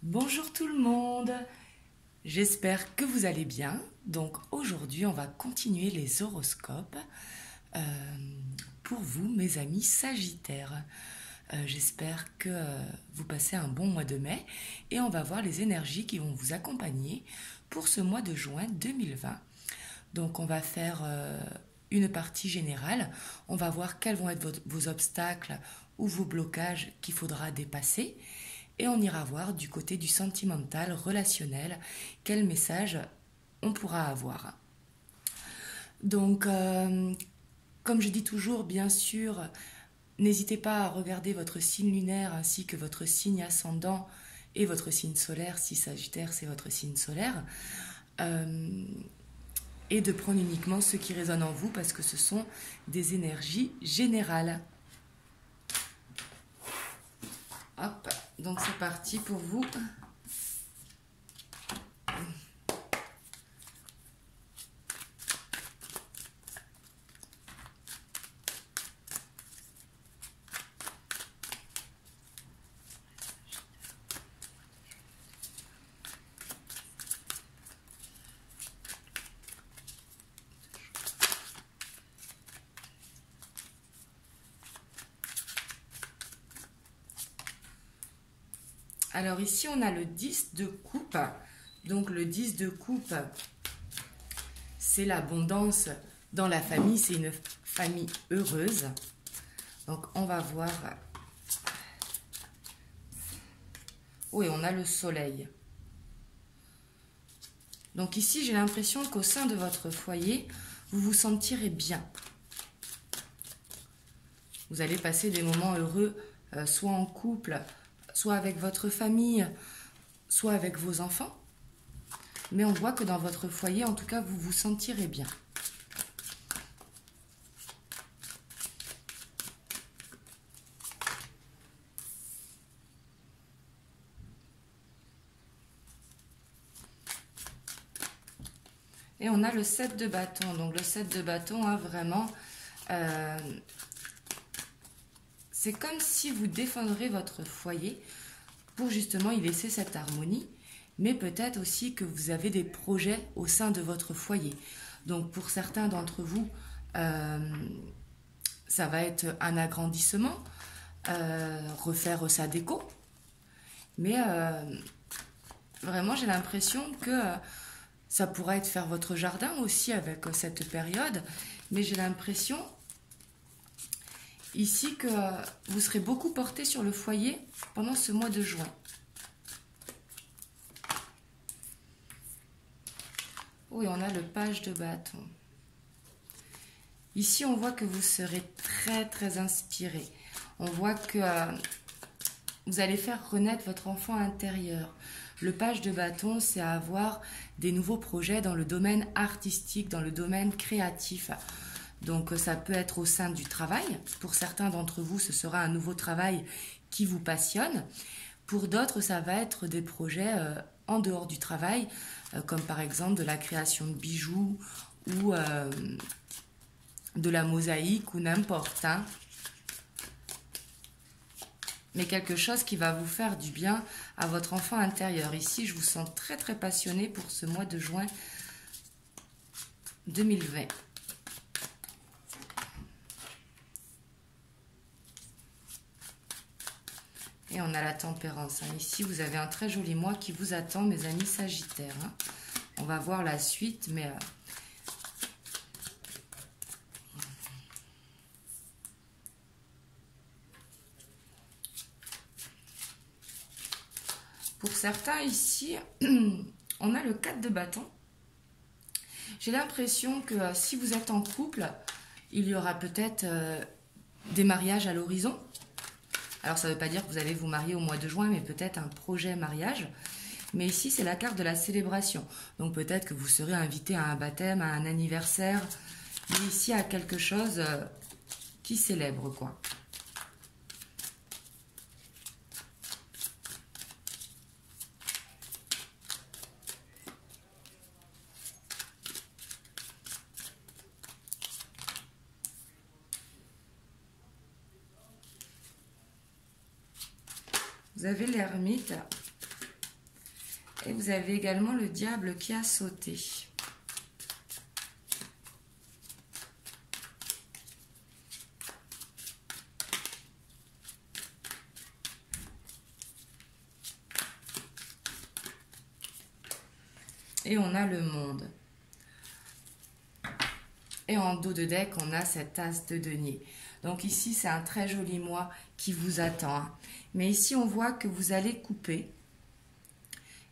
Bonjour tout le monde, j'espère que vous allez bien. Donc aujourd'hui on va continuer les horoscopes euh, pour vous mes amis Sagittaires. J'espère que vous passez un bon mois de mai et on va voir les énergies qui vont vous accompagner pour ce mois de juin 2020. Donc on va faire une partie générale, on va voir quels vont être vos obstacles ou vos blocages qu'il faudra dépasser. Et on ira voir du côté du sentimental, relationnel, quel message on pourra avoir. Donc, comme je dis toujours, bien sûr, n'hésitez pas à regarder votre signe lunaire ainsi que votre signe ascendant et votre signe solaire, si Sagittaire c'est votre signe solaire, et de prendre uniquement ce qui résonne en vous parce que ce sont des énergies générales. Hop, donc c'est parti pour vous. Alors ici, on a le 10 de coupe. Donc le 10 de coupe, c'est l'abondance dans la famille. C'est une famille heureuse. Donc on va voir. Oui, on a le soleil. Donc ici, j'ai l'impression qu'au sein de votre foyer, vous vous sentirez bien. Vous allez passer des moments heureux, soit en couple, soit avec votre famille, soit avec vos enfants. Mais on voit que dans votre foyer, en tout cas, vous vous sentirez bien. Et on a le 7 de bâton. Donc le 7 de bâton, hein, vraiment, c'est comme si vous défendrez votre foyer pour justement y laisser cette harmonie. Mais peut-être aussi que vous avez des projets au sein de votre foyer. Donc pour certains d'entre vous, ça va être un agrandissement, refaire sa déco. Mais vraiment, j'ai l'impression que ça pourrait être faire votre jardin aussi avec cette période. Mais j'ai l'impression ici que vous serez beaucoup porté sur le foyer pendant ce mois de juin. Oui, on a le page de bâton. Ici, on voit que vous serez très, très inspiré. On voit que vous allez faire renaître votre enfant intérieur. Le page de bâton, c'est avoir des nouveaux projets dans le domaine artistique, dans le domaine créatif. Donc, ça peut être au sein du travail. Pour certains d'entre vous, ce sera un nouveau travail qui vous passionne. Pour d'autres, ça va être des projets en dehors du travail, comme par exemple de la création de bijoux ou de la mosaïque ou n'importe. Hein. Mais quelque chose qui va vous faire du bien à votre enfant intérieur. Ici, je vous sens très très passionné pour ce mois de juin 2020. Et on a la tempérance. Hein. Ici, vous avez un très joli mois qui vous attend, mes amis Sagittaires. Hein. On va voir la suite, mais... Pour certains, ici, on a le 4 de bâton. J'ai l'impression que si vous êtes en couple, il y aura peut-être des mariages à l'horizon. Alors, ça ne veut pas dire que vous allez vous marier au mois de juin, mais peut-être un projet mariage. Mais ici, c'est la carte de la célébration. Donc, peut-être que vous serez invité à un baptême, à un anniversaire. Mais ici, à quelque chose qui célèbre, quoi. Vous avez l'ermite. Et vous avez également le diable qui a sauté. Et on a le monde. Et en dos de deck, on a cet as de denier. Donc ici, c'est un très joli mois qui vous attend. Hein. Mais ici, on voit que vous allez couper.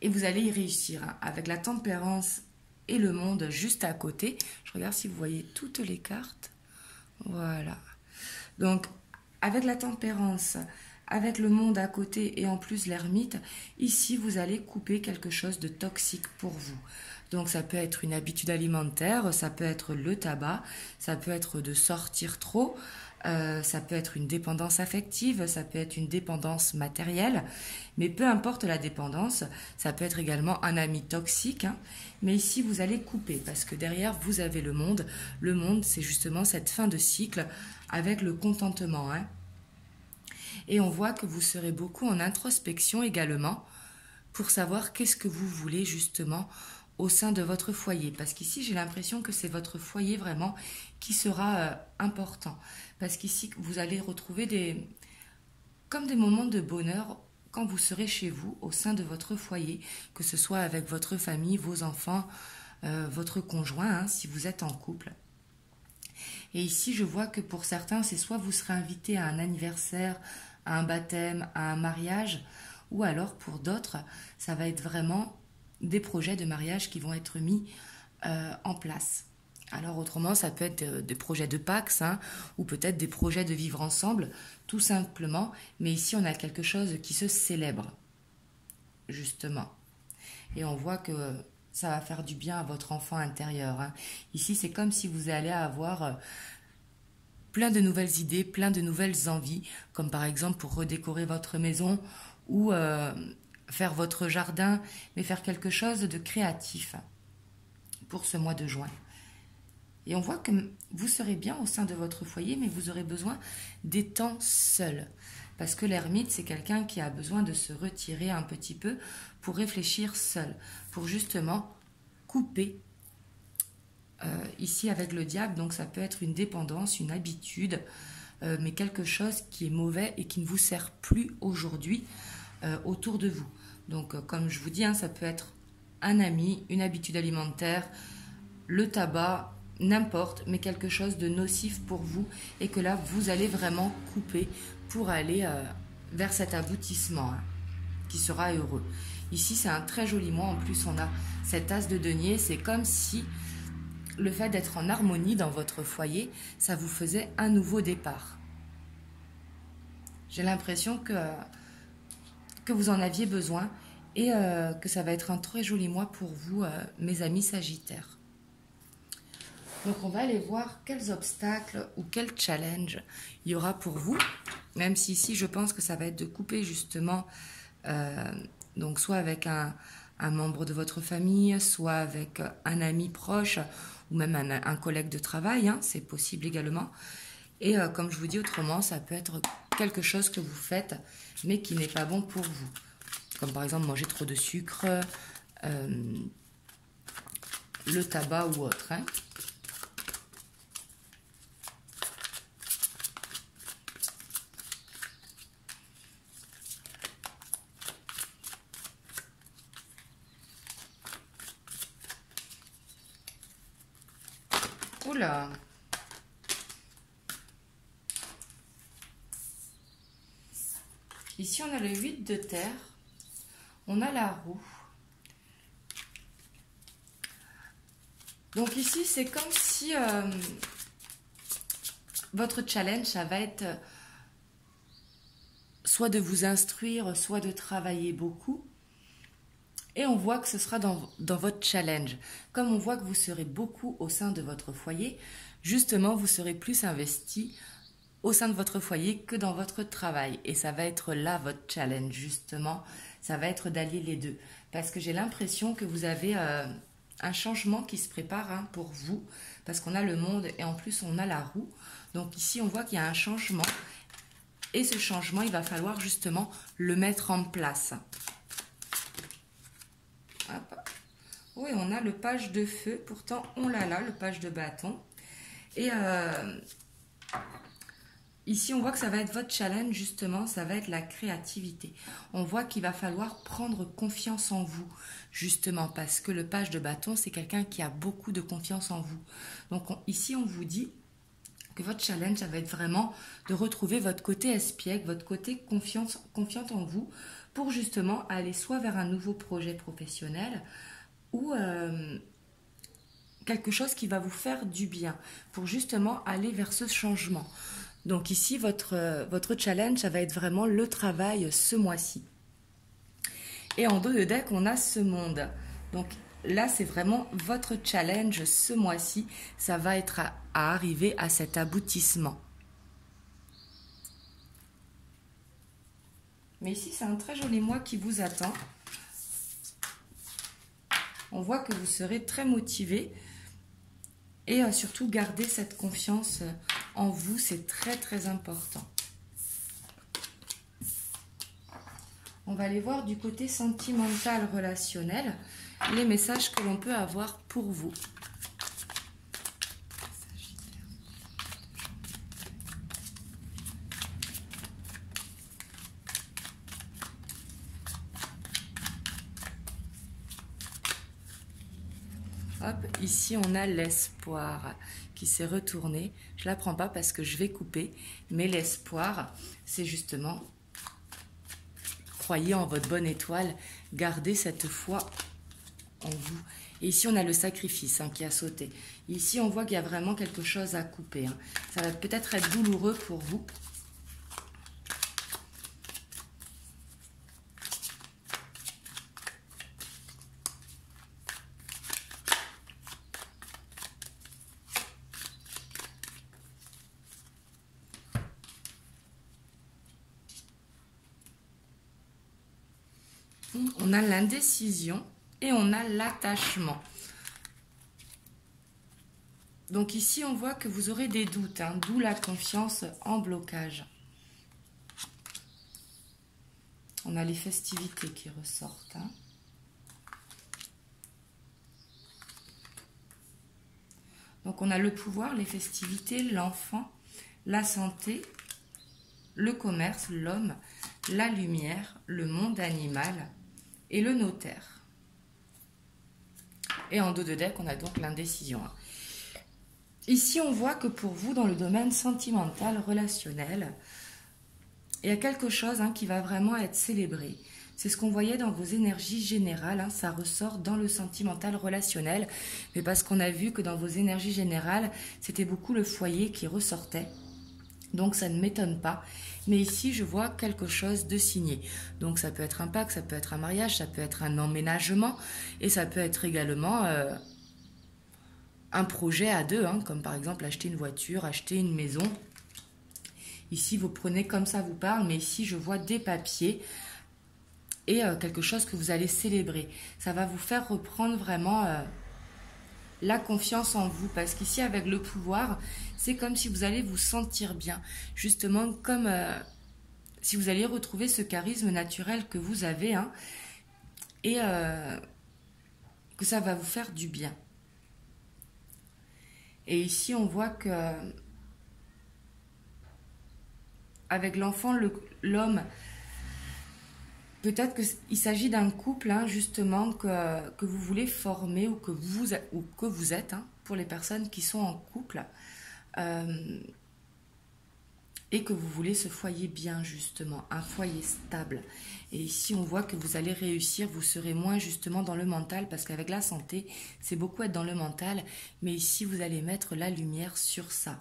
Et vous allez y réussir. Hein, avec la tempérance et le monde juste à côté. Je regarde si vous voyez toutes les cartes. Voilà. Donc, avec la tempérance, avec le monde à côté et en plus l'ermite, ici, vous allez couper quelque chose de toxique pour vous. Donc, ça peut être une habitude alimentaire, ça peut être le tabac, ça peut être de sortir trop, ça peut être une dépendance affective, ça peut être une dépendance matérielle, mais peu importe la dépendance, ça peut être également un ami toxique, hein. Mais ici vous allez couper parce que derrière vous avez le monde. Le monde, c'est justement cette fin de cycle avec le contentement, hein. Et on voit que vous serez beaucoup en introspection également pour savoir qu'est-ce que vous voulez justement au sein de votre foyer. Parce qu'ici, j'ai l'impression que c'est votre foyer vraiment qui sera important. Parce qu'ici, vous allez retrouver comme des moments de bonheur quand vous serez chez vous, au sein de votre foyer, que ce soit avec votre famille, vos enfants, votre conjoint, hein, si vous êtes en couple. Et ici, je vois que pour certains, c'est soit vous serez invité à un anniversaire, à un baptême, à un mariage, ou alors pour d'autres, ça va être vraiment des projets de mariage qui vont être mis en place. Alors autrement, ça peut être des projets de Pax, hein, ou peut-être des projets de vivre ensemble, tout simplement. Mais ici, on a quelque chose qui se célèbre, justement. Et on voit que ça va faire du bien à votre enfant intérieur. Hein. Ici, c'est comme si vous allez avoir plein de nouvelles idées, plein de nouvelles envies, comme par exemple pour redécorer votre maison ou faire votre jardin, mais faire quelque chose de créatif pour ce mois de juin. Et on voit que vous serez bien au sein de votre foyer, mais vous aurez besoin des temps seuls. Parce que l'ermite, c'est quelqu'un qui a besoin de se retirer un petit peu pour réfléchir seul, pour justement couper. Ici, avec le diable, donc ça peut être une dépendance, une habitude, mais quelque chose qui est mauvais et qui ne vous sert plus aujourd'hui autour de vous. Donc, comme je vous dis, hein, ça peut être un ami, une habitude alimentaire, le tabac, n'importe, mais quelque chose de nocif pour vous et que là, vous allez vraiment couper pour aller vers cet aboutissement hein, qui sera heureux. Ici, c'est un très joli mois. En plus, on a cet as de denier. C'est comme si le fait d'être en harmonie dans votre foyer, ça vous faisait un nouveau départ. J'ai l'impression que vous en aviez besoin et que ça va être un très joli mois pour vous, mes amis Sagittaires. Donc on va aller voir quels obstacles ou quels challenges il y aura pour vous, même si ici je pense que ça va être de couper justement, donc soit avec un membre de votre famille, soit avec un ami proche ou même un collègue de travail, hein, c'est possible également. Et comme je vous dis autrement, ça peut être quelque chose que vous faites mais qui n'est pas bon pour vous. Comme par exemple manger trop de sucre, le tabac ou autre. Hein. Oula! Ici, on a le 8 de terre. On a la roue. Donc ici, c'est comme si votre challenge, ça va être soit de vous instruire, soit de travailler beaucoup. Et on voit que ce sera dans votre challenge. Comme on voit que vous serez beaucoup au sein de votre foyer, justement, vous serez plus investi au sein de votre foyer que dans votre travail. Et ça va être là votre challenge, justement. Ça va être d'allier les deux. Parce que j'ai l'impression que vous avez un changement qui se prépare hein, pour vous. Parce qu'on a le monde et en plus on a la roue. Donc ici, on voit qu'il y a un changement. Et ce changement, il va falloir justement le mettre en place. Hop. Oui, on a le page de feu, pourtant on l'a là, le page de bâton. Et ici, on voit que ça va être votre challenge, justement, ça va être la créativité. On voit qu'il va falloir prendre confiance en vous, justement, parce que le page de bâton, c'est quelqu'un qui a beaucoup de confiance en vous. Donc ici, on vous dit que votre challenge, ça va être vraiment de retrouver votre côté espiègle, votre côté confiante en vous, pour justement aller soit vers un nouveau projet professionnel, ou quelque chose qui va vous faire du bien, pour justement aller vers ce changement. Donc ici, votre challenge, ça va être vraiment le travail ce mois-ci. Et en dos de deck, on a ce monde. Donc là, c'est vraiment votre challenge ce mois-ci. Ça va être à arriver à cet aboutissement. Mais ici, c'est un très joli mois qui vous attend. On voit que vous serez très motivé. Et surtout, garder cette confiance en vous, c'est très très important. On va aller voir du côté sentimental, relationnel, les messages que l'on peut avoir pour vous. Hop, ici on a l'espoir qui s'est retourné. Je ne la prends pas parce que je vais couper, mais l'espoir, c'est justement, croyez en votre bonne étoile, gardez cette foi en vous. Et ici on a le sacrifice qui a sauté. Ici on voit qu'il y a vraiment quelque chose à couper. Ça va peut-être être douloureux pour vous. On a l'indécision et on a l'attachement. Donc ici, on voit que vous aurez des doutes, d'où la confiance en blocage. On a les festivités qui ressortent. Donc on a le pouvoir, les festivités, l'enfant, la santé, le commerce, l'homme, la lumière, le monde animal et le notaire. Et en dos de deck, on a donc l'indécision. Ici, on voit que pour vous, dans le domaine sentimental, relationnel, il y a quelque chose qui va vraiment être célébré. C'est ce qu'on voyait dans vos énergies générales, ça ressort dans le sentimental relationnel, mais parce qu'on a vu que dans vos énergies générales, c'était beaucoup le foyer qui ressortait. Donc ça ne m'étonne pas. Mais ici, je vois quelque chose de signé. Donc ça peut être un pacte, ça peut être un mariage, ça peut être un emménagement. Et ça peut être également un projet à deux, comme par exemple acheter une voiture, acheter une maison. Ici, vous prenez comme ça vous parle, mais ici, je vois des papiers et quelque chose que vous allez célébrer. Ça va vous faire reprendre vraiment la confiance en vous, parce qu'ici avec le pouvoir, c'est comme si vous allez vous sentir bien, justement comme si vous alliez retrouver ce charisme naturel que vous avez, et que ça va vous faire du bien. Et ici on voit que avec l'enfant, l'homme, peut-être qu'il s'agit d'un couple, justement, que vous voulez former ou que vous êtes, pour les personnes qui sont en couple, et que vous voulez ce foyer bien, justement, un foyer stable. Et ici, on voit que vous allez réussir, vous serez moins justement dans le mental, parce qu'avec la santé, c'est beaucoup être dans le mental, mais ici, vous allez mettre la lumière sur ça.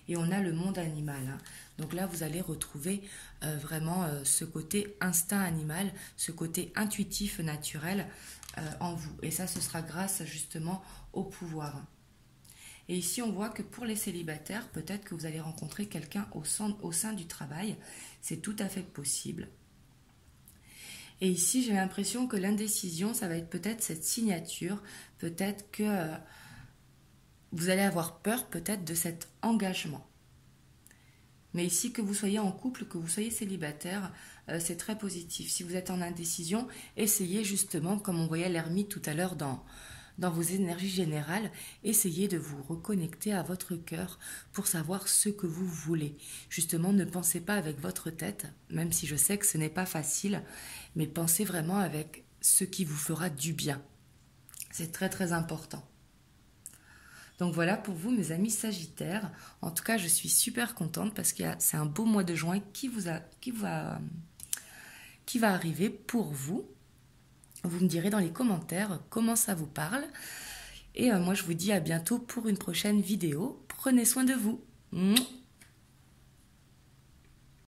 Et on a le monde animal. Donc là, vous allez retrouver vraiment ce côté instinct animal, ce côté intuitif naturel en vous. Et ça, ce sera grâce justement au pouvoir. Et ici, on voit que pour les célibataires, peut-être que vous allez rencontrer quelqu'un au sein du travail. C'est tout à fait possible. Et ici, j'ai l'impression que l'indécision, ça va être peut-être cette signature. Peut-être que vous allez avoir peur peut-être de cet engagement. Mais ici, que vous soyez en couple, que vous soyez célibataire, c'est très positif. Si vous êtes en indécision, essayez justement, comme on voyait l'ermite tout à l'heure dans vos énergies générales, essayez de vous reconnecter à votre cœur pour savoir ce que vous voulez. Justement, ne pensez pas avec votre tête, même si je sais que ce n'est pas facile, mais pensez vraiment avec ce qui vous fera du bien. C'est très très important. Donc voilà pour vous mes amis Sagittaires. En tout cas, je suis super contente parce que c'est un beau mois de juin qui va arriver pour vous. Vous me direz dans les commentaires comment ça vous parle. Et moi, je vous dis à bientôt pour une prochaine vidéo. Prenez soin de vous. Mouah.